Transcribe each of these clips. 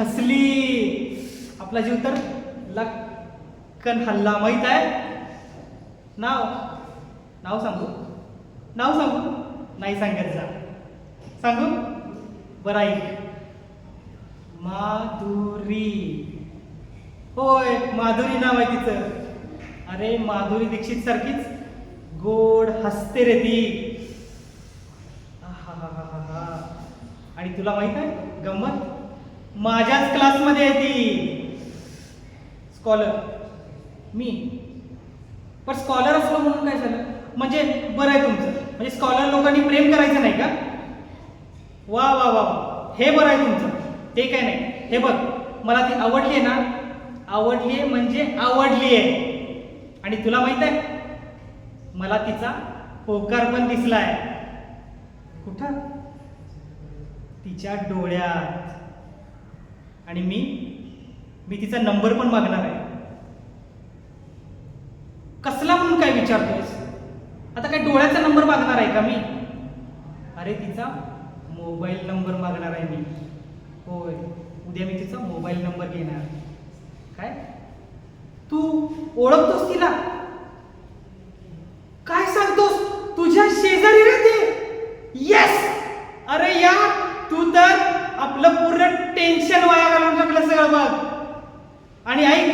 फसली. आपला जीव तर लक्कन हल्ला. माहित आहे? नाव नाव सांगू? नाव सांगू? नाही सांगत जा. सांगू? बरं ऐक. माधुरी. होय, माधुरी नाव आहे तिचं. अरे माधुरी दीक्षित सारखीच गोड हसते रे ती. आहाहाहा. आणि तुला माहित आहे गंमत? माझ्याच क्लासमध्ये आहे ती. स्कॉलर. मी पण स्कॉलर असलो म्हणून काय झालं? म्हणजे बरं आहे तुमचं. म्हणजे स्कॉलर लोकांनी प्रेम करायचं नाही का? वा वा वा, हे बरं आहे तुमचं. ते काय नाही. हे बघ, मला ती आवडली आहे ना. आवडली आहे म्हणजे आवडली आहे. आणि तुला माहित आहे, मला तिचा होकार पण दिसलाय. कुठं? तिच्या डोळ्यात. आणि मी तिचा नंबर पण मागणार आहे. कसला म्हणून काय विचारतोयस? आता काय डोळ्याचा नंबर मागणार आहे का मी? अरे तिचा मोबाईल नंबर मागणार आहे मी. होय, उद्या मी तिचा मोबाईल नंबर घेणार. काय? तू ओळखतोस तिला? काय सांगतोस? तुझ्या शेजारी राहते? येस. अरे यार, तू तर आपलं पूर्ण टेन्शन वाया घालून टाकलं सगळं बघ. आणि ऐक,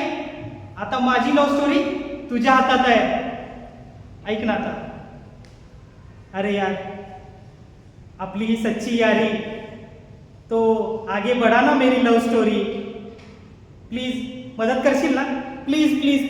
आता माझी लव्ह स्टोरी तुझ्या हातात आहे. ऐक ना आता. अरे यार, आपली ही सच्ची यारी, तो आगे बढ़ा ना मेरी लव स्टोरी. प्लीज मदत करशील ना? Please please.